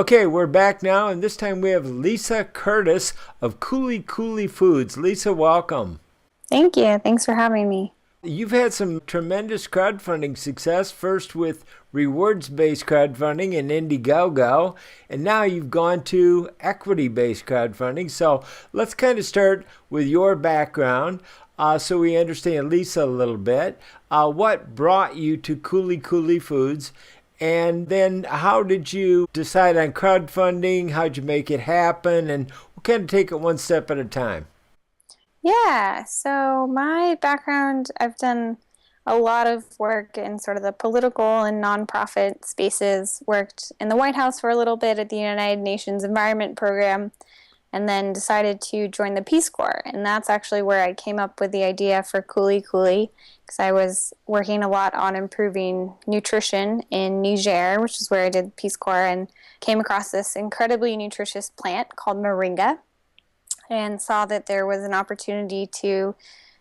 Okay, we're back now, and this time we have Lisa Curtis of Kuli Kuli Foods. Lisa, welcome. Thank you. Thanks for having me. You've had some tremendous crowdfunding success, first with rewards-based crowdfunding and Indiegogo, and now you've gone to equity-based crowdfunding. So let's kind of start with your background so we understand Lisa a little bit. What brought you to Kuli Kuli Foods? And then how did you decide on crowdfunding? How'd you make it happen? And we'll kind of take it one step at a time. Yeah, so my background, I've done a lot of work in sort of the political and nonprofit spaces, worked in the White House for a little bit at the United Nations Environment Program, and then decided to join the Peace Corps. And that's actually where I came up with the idea for Kuli Kuli, because I was working a lot on improving nutrition in Niger, which is where I did Peace Corps, and came across this incredibly nutritious plant called Moringa, and saw that there was an opportunity to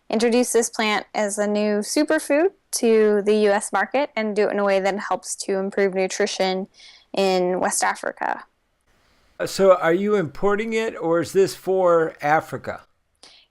introduce this plant as a new superfood to the U.S. market and do it in a way that helps to improve nutrition in West Africa. So are you importing it, or is this for Africa?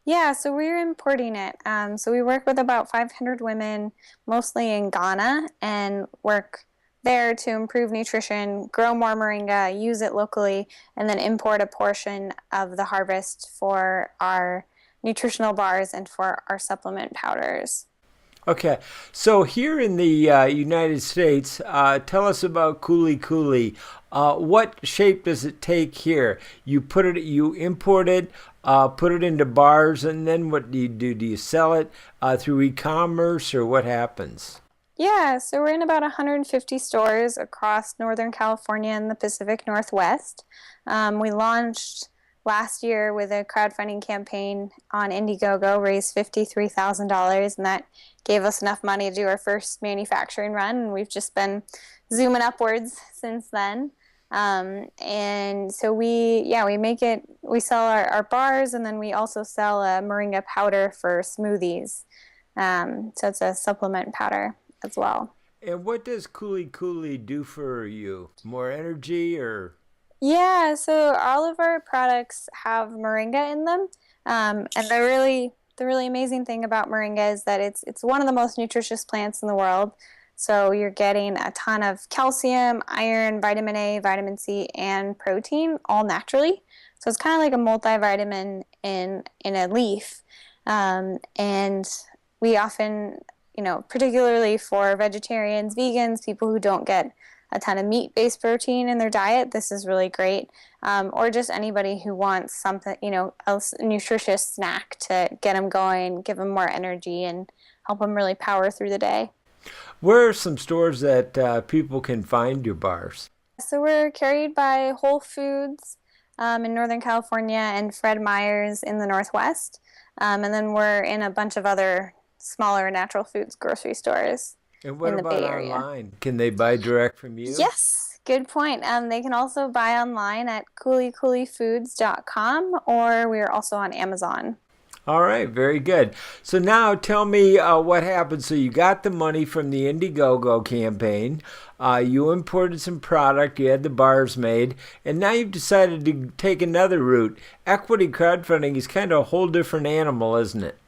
Yeah, so we're importing it. So we work with about 500 women, mostly in Ghana, and work there to improve nutrition, grow more moringa, use it locally, and then import a portion of the harvest for our nutritional bars and for our supplement powders. Okay, so here in the United States, tell us about Kuli Kuli. What shape does it take here? You import it, put it into bars, and then what do you do? Do you sell it through e-commerce, or what happens? Yeah, so we're in about 150 stores across Northern California and the Pacific Northwest. We launched last year with a crowdfunding campaign on Indiegogo, raised $53,000, and that gave us enough money to do our first manufacturing run, and we've just been zooming upwards since then. And so we sell our bars, and then we also sell a moringa powder for smoothies. So it's a supplement powder as well. And what does Kuli Kuli do for you? More energy, or? Yeah, so all of our products have moringa in them, and the really amazing thing about moringa is that it's one of the most nutritious plants in the world. So you're getting a ton of calcium, iron, vitamin A, vitamin C, and protein all naturally. So it's kind of like a multivitamin in a leaf, and we often, particularly for vegetarians, vegans, people who don't get a ton of meat-based protein in their diet, this is really great. Or just anybody who wants something, a nutritious snack to get them going, give them more energy, and help them really power through the day. Where are some stores that people can find your bars? So we're carried by Whole Foods in Northern California and Fred Meyer's in the Northwest. And then we're in a bunch of other smaller natural foods grocery stores. And what in the about Bay Area. online? Can they buy direct from you? Yes, good point. They can also buy online at kulikulifoods.com, or we are also on Amazon. All right, very good. So now tell me what happened. So you got the money from the Indiegogo campaign. You imported some product. You had the bars made. And now you've decided to take another route. Equity crowdfunding is kind of a whole different animal, isn't it?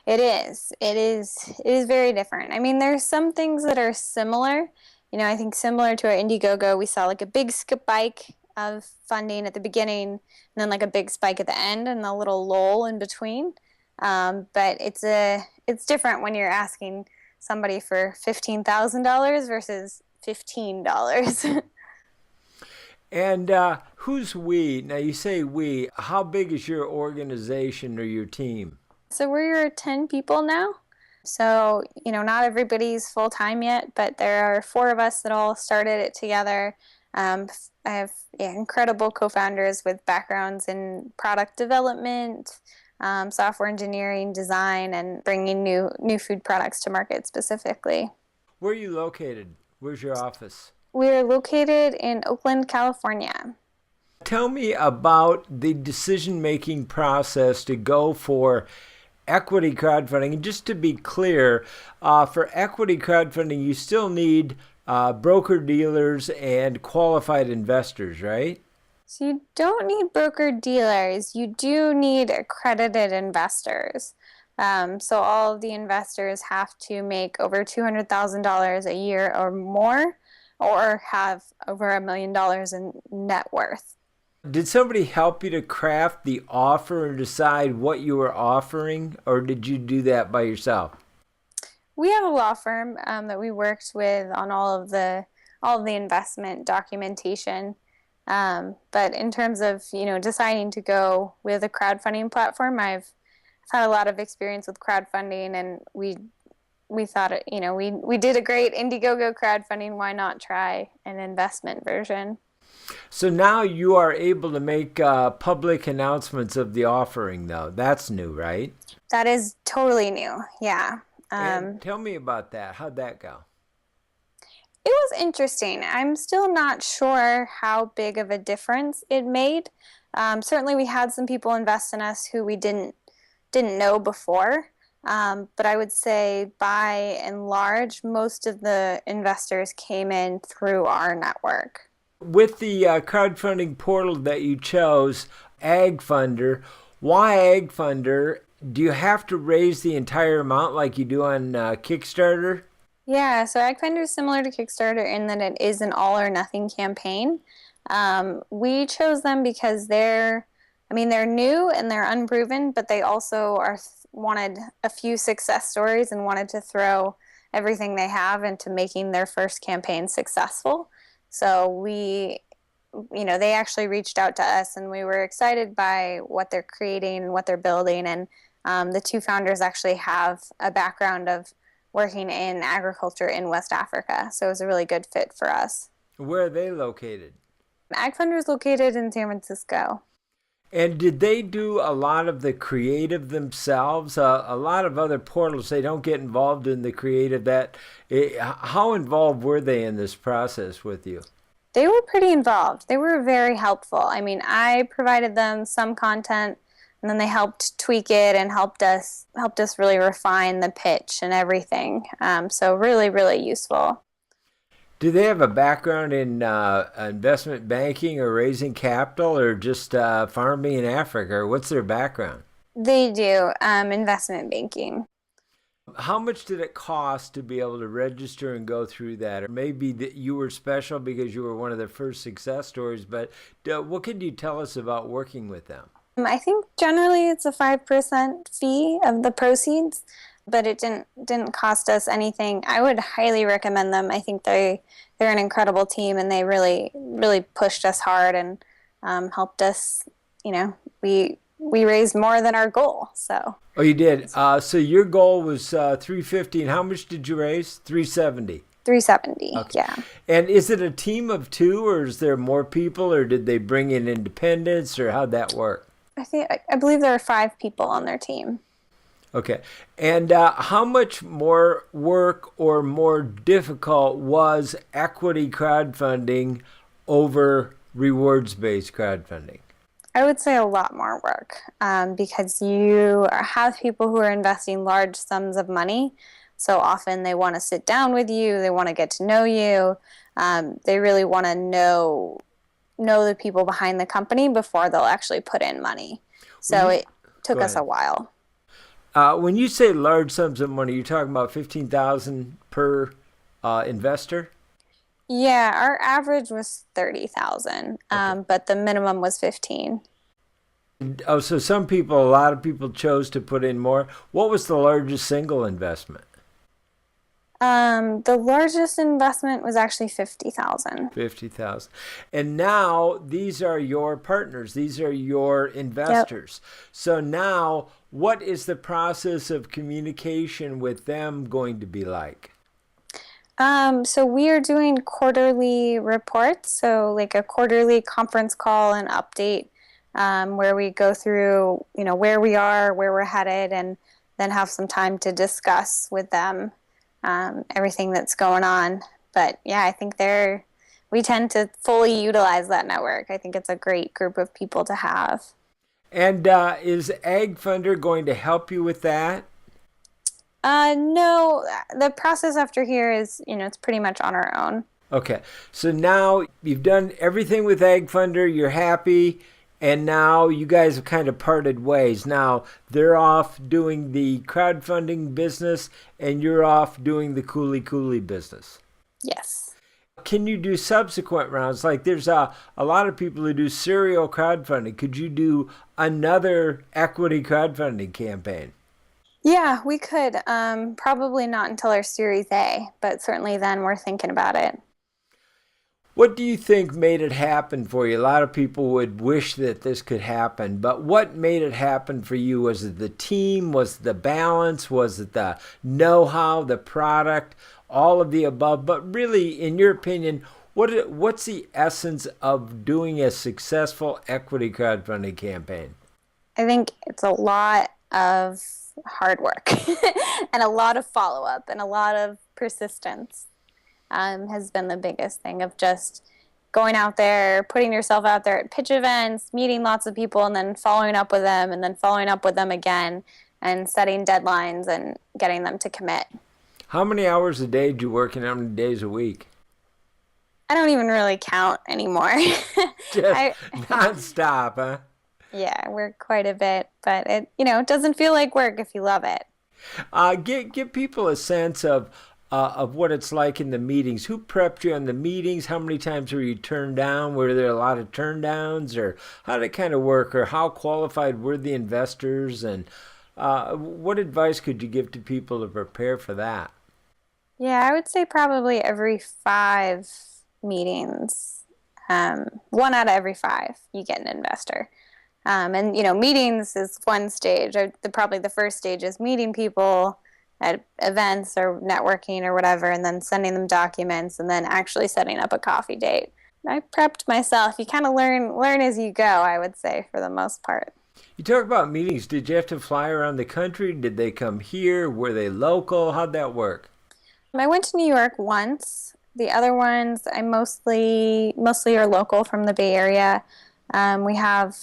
It is. It is very different. I mean, there's some things that are similar. I think similar to our Indiegogo, we saw like a big spike of funding at the beginning, and then like a big spike at the end, and a little lull in between. But it's different when you're asking somebody for $15,000 versus $15. And who's we? Now you say we. How big is your organization or your team? So we're 10 people now. So, not everybody's full-time yet, but there are 4 of us that all started it together. I have incredible co-founders with backgrounds in product development, software engineering, design, and bringing new food products to market specifically. Where are you located? Where's your office? We're located in Oakland, California. Tell me about the decision-making process to go for equity crowdfunding. And just to be clear, for equity crowdfunding, you still need broker dealers and qualified investors, right? So you don't need broker dealers. You do need accredited investors. So all of the investors have to make over $200,000 a year or more, or have over $1 million in net worth. Did somebody help you to craft the offer and decide what you were offering, or did you do that by yourself? We have a law firm that we worked with on all of the investment documentation. But in terms of deciding to go with a crowdfunding platform, I've had a lot of experience with crowdfunding, and we thought we did a great Indiegogo crowdfunding. Why not try an investment version? So now you are able to make public announcements of the offering, though. That's new, right? That is totally new. Yeah. And tell me about that. How'd that go? It was interesting. I'm still not sure how big of a difference it made. Certainly, we had some people invest in us who we didn't know before. But I would say, by and large, most of the investors came in through our network. With the crowdfunding portal that you chose, AgFunder, why AgFunder? Do you have to raise the entire amount like you do on Kickstarter? Yeah, so AgFinder is similar to Kickstarter in that it is an all or nothing campaign. We chose them because they're new and they're unproven, but they also wanted a few success stories and wanted to throw everything they have into making their first campaign successful. So they actually reached out to us, and we were excited by what they're creating and what they're building. And the two founders actually have a background of working in agriculture in West Africa. So it was a really good fit for us. Where are they located? AgFunder is located in San Francisco. And did they do a lot of the creative themselves? A lot of other portals, they don't get involved in the creative. How involved were they in this process with you? They were pretty involved. They were very helpful. I provided them some content, and then they helped tweak it and helped us really refine the pitch and everything. So really, really useful. Do they have a background in investment banking or raising capital, or just farming in Africa? Or what's their background? They do investment banking. How much did it cost to be able to register and go through that? Or maybe that you were special because you were one of the first success stories, but what could you tell us about working with them? I think generally it's a 5% fee of the proceeds, but it didn't cost us anything. I would highly recommend them. I think they're an incredible team, and they really, really pushed us hard and helped us. We raised more than our goal. So. Oh, you did. So your goal was 350, and how much did you raise? 370. 370. Okay. Yeah. And is it a team of two, or is there more people, or did they bring in independents, or how'd that work? I believe there are 5 people on their team. Okay. And how much more work or more difficult was equity crowdfunding over rewards-based crowdfunding? I would say a lot more work because you have people who are investing large sums of money. So often they want to sit down with you. They want to get to know you. They really want to know the people behind the company before they'll actually put in money. So it took us a while. When you say large sums of money, you're talking about $15,000 per investor? Yeah, our average was 30,000, but the minimum was 15. Oh, so a lot of people chose to put in more. What was the largest single investment? The largest investment was actually 50,000. 50,000. And now these are your partners. These are your investors. Yep. So now, what is the process of communication with them going to be like? So we are doing quarterly reports, so like a quarterly conference call and update, where we go through, where we are, where we're headed, and then have some time to discuss with them everything that's going on. But yeah, I think we tend to fully utilize that network. I think it's a great group of people to have. And is AgFunder going to help you with that? No, the process after here is, it's pretty much on our own. Okay. So now you've done everything with Ag Funder, you're happy, and now you guys have kind of parted ways. Now they're off doing the crowdfunding business and you're off doing the Kuli Kuli business. Yes. Can you do subsequent rounds? Like there's a lot of people who do serial crowdfunding. Could you do another equity crowdfunding campaign? Yeah, we could. Probably not until our Series A, but certainly then we're thinking about it. What do you think made it happen for you? A lot of people would wish that this could happen, but what made it happen for you? Was it the team? Was it the balance? Was it the know-how, the product, all of the above? But really, in your opinion, what's the essence of doing a successful equity crowdfunding campaign? I think it's a lot of hard work and a lot of follow-up and a lot of persistence. Has been the biggest thing of just going out there, putting yourself out there at pitch events, meeting lots of people, and then following up with them, and then following up with them again, and setting deadlines and getting them to commit. How many hours a day do you work and how many days a week? I don't even really count anymore. Just nonstop, huh? Yeah, I work quite a bit, but it doesn't feel like work if you love it. Give people a sense of what it's like in the meetings. Who prepped you on the meetings? How many times were you turned down? Were there a lot of turn downs? Or how did it kind of work? Or how qualified were the investors? And what advice could you give to people to prepare for that? Yeah, I would say probably every 5 meetings, one out of every 5, you get an investor. And meetings is one stage. Probably the first stage is meeting people at events or networking or whatever, and then sending them documents, and then actually setting up a coffee date. I prepped myself. You kind of learn as you go, I would say, for the most part. You talk about meetings. Did you have to fly around the country? Did they come here? Were they local? How'd that work? I went to New York once. The other ones, I mostly are local from the Bay Area. We have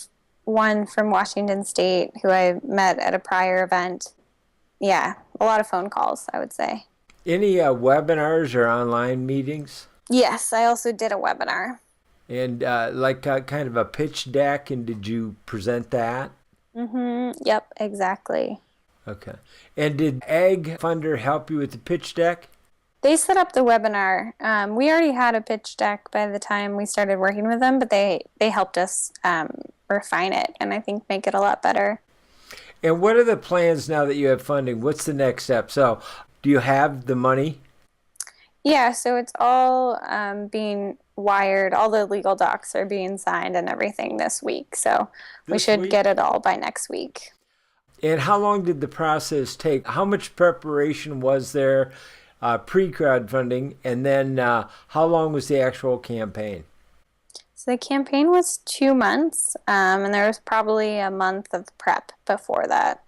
one from Washington State who I met at a prior event. Yeah, a lot of phone calls, I would say. Any webinars or online meetings? Yes, I also did a webinar. And kind of a pitch deck, and did you present that? Mm-hmm. Yep, exactly. Okay. And did Ag Funder help you with the pitch deck? They set up the webinar. We already had a pitch deck by the time we started working with them, but they helped us refine it and I think make it a lot better. And what are the plans now that you have funding? What's the next step? So do you have the money? Yeah, so it's all being wired. All the legal docs are being signed and everything this week. So we should get it all by next week. And how long did the process take? How much preparation was there pre-crowdfunding? And then how long was the actual campaign? So the campaign was 2 months, and there was probably a month of prep before that.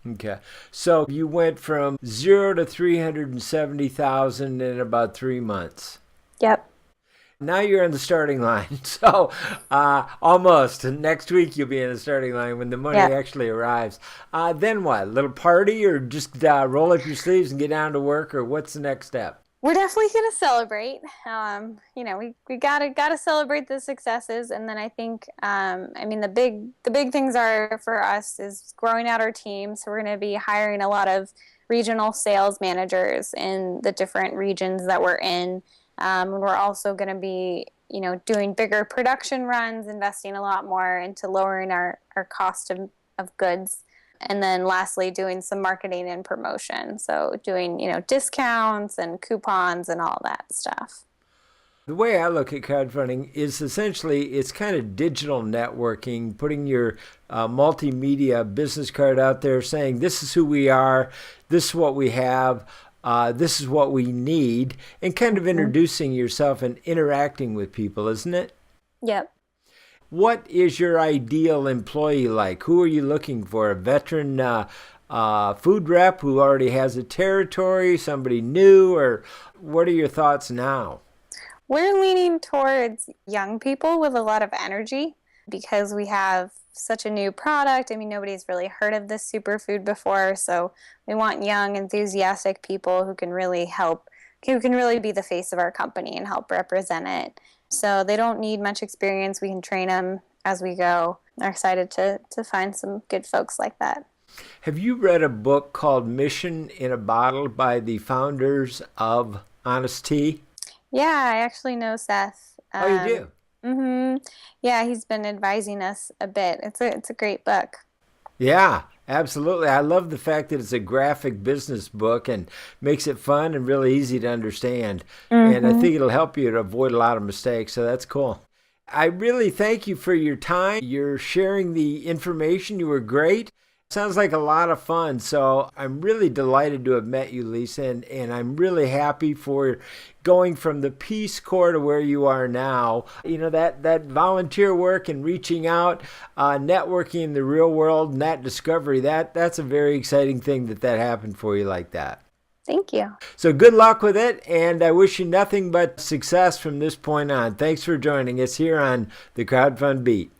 Okay. So you went from 0 to 370,000 in about 3 months. Yep. Now you're in the starting line. So almost. Next week you'll be in the starting line when the money actually arrives. Then what? A little party or just roll up your sleeves and get down to work, or what's the next step? We're definitely going to celebrate. We gotta celebrate the successes, and then I think, the big things are for us is growing out our team. So we're going to be hiring a lot of regional sales managers in the different regions that we're in. We're also going to be, doing bigger production runs, investing a lot more into lowering our cost of goods. And then lastly, doing some marketing and promotion. So doing, discounts and coupons and all that stuff. The way I look at crowdfunding is essentially it's kind of digital networking, putting your multimedia business card out there saying, this is who we are, this is what we have, this is what we need, and kind of introducing yourself and interacting with people, isn't it? Yep. What is your ideal employee like? Who are you looking for? A veteran food rep who already has a territory, somebody new, or what are your thoughts now? We're leaning towards young people with a lot of energy because we have such a new product. I mean, nobody's really heard of this superfood before, so we want young, enthusiastic people who can really be the face of our company and help represent it. So they don't need much experience. We can train them as we go. We're excited to find some good folks like that. Have you read a book called Mission in a Bottle by the founders of Honest Tea? Yeah, I actually know Seth. Oh, you do? Mm-hmm. Yeah, he's been advising us a bit. It's a great book. Yeah, absolutely. I love the fact that it's a graphic business book and makes it fun and really easy to understand. And I think it'll help you to avoid a lot of mistakes, so that's cool. I really thank you for your time. You're sharing the information. You were great. Sounds like a lot of fun. So I'm really delighted to have met you, Lisa, and I'm really happy for going from the Peace Corps to where you are now. You know, that volunteer work and reaching out, networking in the real world, and that discovery, that's a very exciting thing that happened for you like that. Thank you. So good luck with it, and I wish you nothing but success from this point on. Thanks for joining us here on the Crowdfund Beat.